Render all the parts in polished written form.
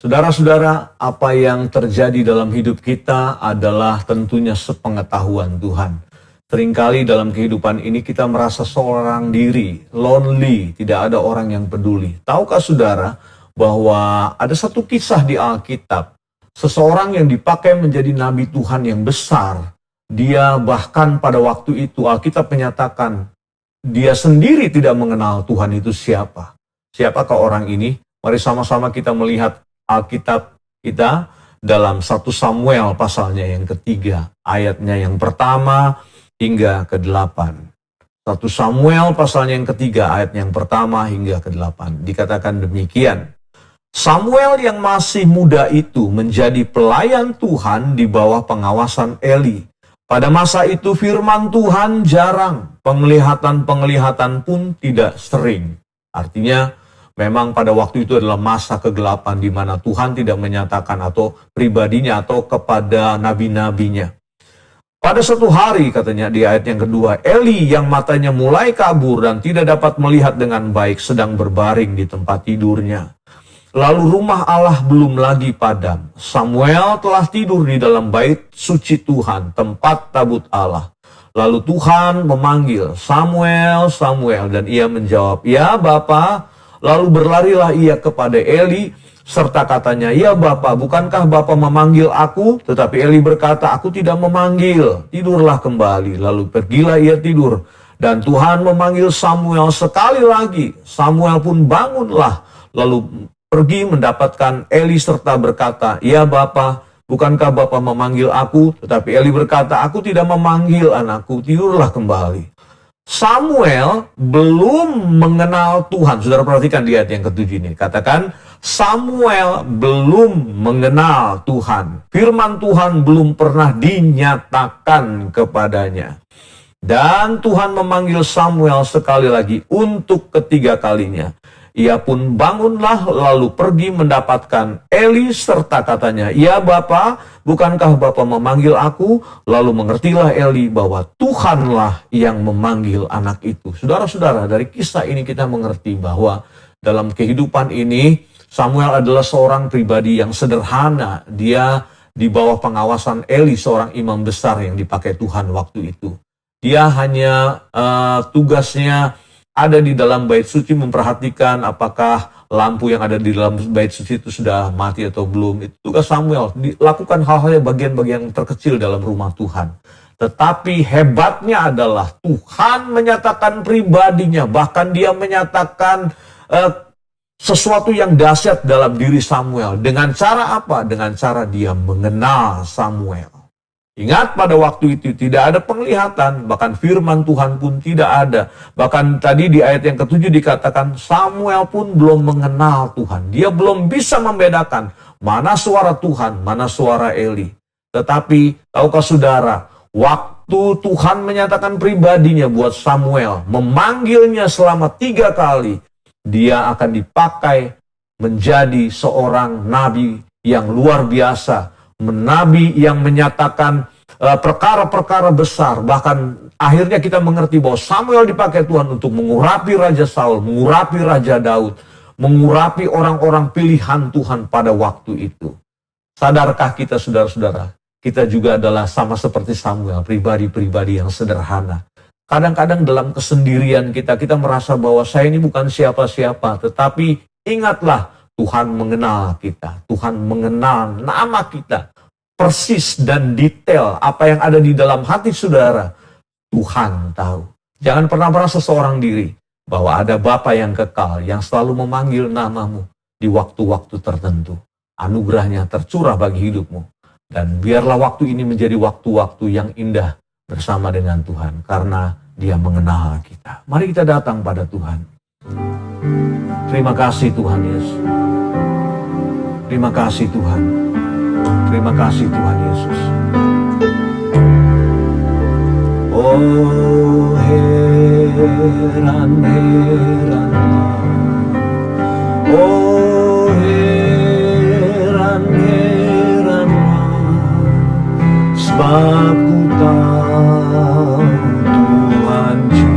Saudara-saudara, apa yang terjadi dalam hidup kita adalah tentunya sepengetahuan Tuhan. Seringkali dalam kehidupan ini kita merasa seorang diri, lonely, tidak ada orang yang peduli. Tahukah saudara bahwa ada satu kisah di Alkitab, seseorang yang dipakai menjadi nabi Tuhan yang besar. Dia bahkan pada waktu itu Alkitab menyatakan, dia sendiri tidak mengenal Tuhan itu siapa. Siapakah orang ini? Mari sama-sama kita melihat Alkitab kita dalam 1 Samuel pasalnya yang ketiga, ayatnya yang pertama hingga ke-8. 1 Samuel pasalnya yang ketiga, ayat yang pertama hingga ke-8. Dikatakan demikian. Samuel yang masih muda itu menjadi pelayan Tuhan di bawah pengawasan Eli. Pada masa itu firman Tuhan jarang, penglihatan-penglihatan pun tidak sering. Artinya, memang pada waktu itu adalah masa kegelapan di mana Tuhan tidak menyatakan atau pribadinya atau kepada nabi-nabinya. Pada suatu hari, katanya di ayat yang kedua, Eli yang matanya mulai kabur dan tidak dapat melihat dengan baik sedang berbaring di tempat tidurnya. Lalu rumah Allah belum lagi padam. Samuel telah tidur di dalam bait suci Tuhan, tempat tabut Allah. Lalu Tuhan memanggil, Samuel, Samuel, dan ia menjawab, ya Bapa. Lalu berlarilah ia kepada Eli, serta katanya, ya Bapa, bukankah Bapa memanggil aku? Tetapi Eli berkata, aku tidak memanggil, tidurlah kembali. Lalu pergilah ia tidur, dan Tuhan memanggil Samuel sekali lagi. Samuel pun bangunlah, lalu pergi mendapatkan Eli serta berkata, ya Bapa, bukankah Bapa memanggil aku? Tetapi Eli berkata, aku tidak memanggil anakku, tidurlah kembali. Samuel belum mengenal Tuhan. Saudara perhatikan di ayat yang ketujuh ini. Katakan, Samuel belum mengenal Tuhan. Firman Tuhan belum pernah dinyatakan kepadanya. Dan Tuhan memanggil Samuel sekali lagi untuk ketiga kalinya. Ia pun bangunlah lalu pergi mendapatkan Eli serta katanya, ya Bapa, bukankah Bapa memanggil aku? Lalu mengertilah Eli bahwa Tuhanlah yang memanggil anak itu. Saudara-saudara, dari kisah ini kita mengerti bahwa dalam kehidupan ini Samuel adalah seorang pribadi yang sederhana. Dia di bawah pengawasan Eli, seorang imam besar yang dipakai Tuhan waktu itu. Dia hanya tugasnya ada di dalam bait suci memperhatikan apakah lampu yang ada di dalam bait suci itu sudah mati atau belum. Itu tugas Samuel, dilakukan hal-hal yang bagian-bagian terkecil dalam rumah Tuhan. Tetapi hebatnya adalah Tuhan menyatakan pribadinya, bahkan dia menyatakan sesuatu yang dahsyat dalam diri Samuel. Dengan cara apa? Dengan cara dia mengenal Samuel. Ingat pada waktu itu tidak ada penglihatan, bahkan firman Tuhan pun tidak ada. Bahkan tadi di ayat yang ketujuh dikatakan Samuel pun belum mengenal Tuhan. Dia belum bisa membedakan mana suara Tuhan, mana suara Eli. Tetapi tahukah saudara, waktu Tuhan menyatakan pribadinya buat Samuel, memanggilnya selama 3 kali, dia akan dipakai menjadi seorang nabi yang luar biasa. Nabi yang menyatakan perkara-perkara besar. Bahkan akhirnya kita mengerti bahwa Samuel dipakai Tuhan untuk mengurapi Raja Saul, mengurapi Raja Daud, mengurapi orang-orang pilihan Tuhan pada waktu itu. Sadarkah kita saudara-saudara, kita juga adalah sama seperti Samuel, pribadi-pribadi yang sederhana. Kadang-kadang dalam kesendirian kita merasa bahwa saya ini bukan siapa-siapa, tetapi ingatlah, Tuhan mengenal kita, Tuhan mengenal nama kita, persis dan detail apa yang ada di dalam hati saudara, Tuhan tahu. Jangan pernah merasa seorang diri, bahwa ada Bapa yang kekal, yang selalu memanggil namamu di waktu-waktu tertentu. Anugerahnya tercurah bagi hidupmu. Dan biarlah waktu ini menjadi waktu-waktu yang indah bersama dengan Tuhan, karena Dia mengenal kita. Mari kita datang pada Tuhan. Terima kasih Tuhan Yesus. Terima kasih Tuhan. Terima kasih Tuhan Yesus. Oh heran-heranlah. Oh heran-heranlah. Sebab ku tahu Tuhan cintaku.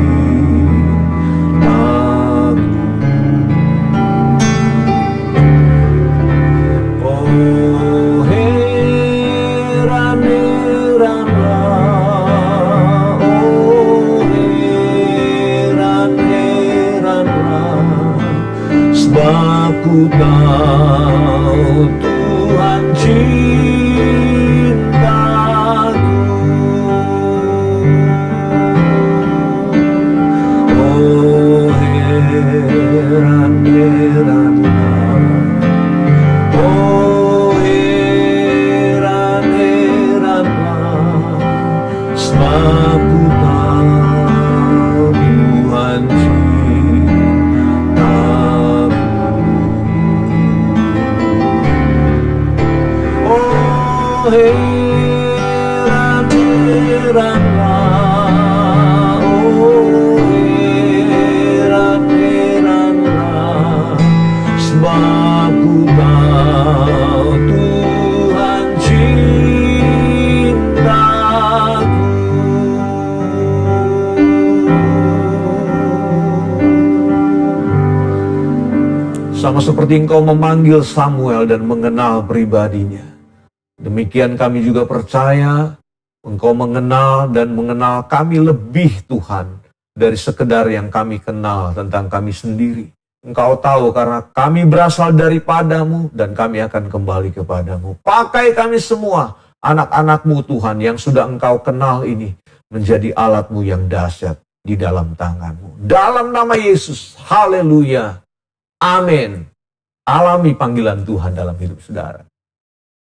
heran-heranlah, heran-heranlah, sebab ku tahu Tuhan cintaku. Sama seperti Engkau memanggil Samuel dan mengenal pribadinya, demikian kami juga percaya Engkau mengenal dan mengenal kami lebih, Tuhan, dari sekedar yang kami kenal tentang kami sendiri. Engkau tahu karena kami berasal daripadamu dan kami akan kembali kepadamu. Pakai kami semua, anak-anak-Mu Tuhan, yang sudah Engkau kenal ini, menjadi alat-Mu yang dahsyat di dalam tangan-Mu. Dalam nama Yesus, haleluya, amin. Alami panggilan Tuhan dalam hidup saudara.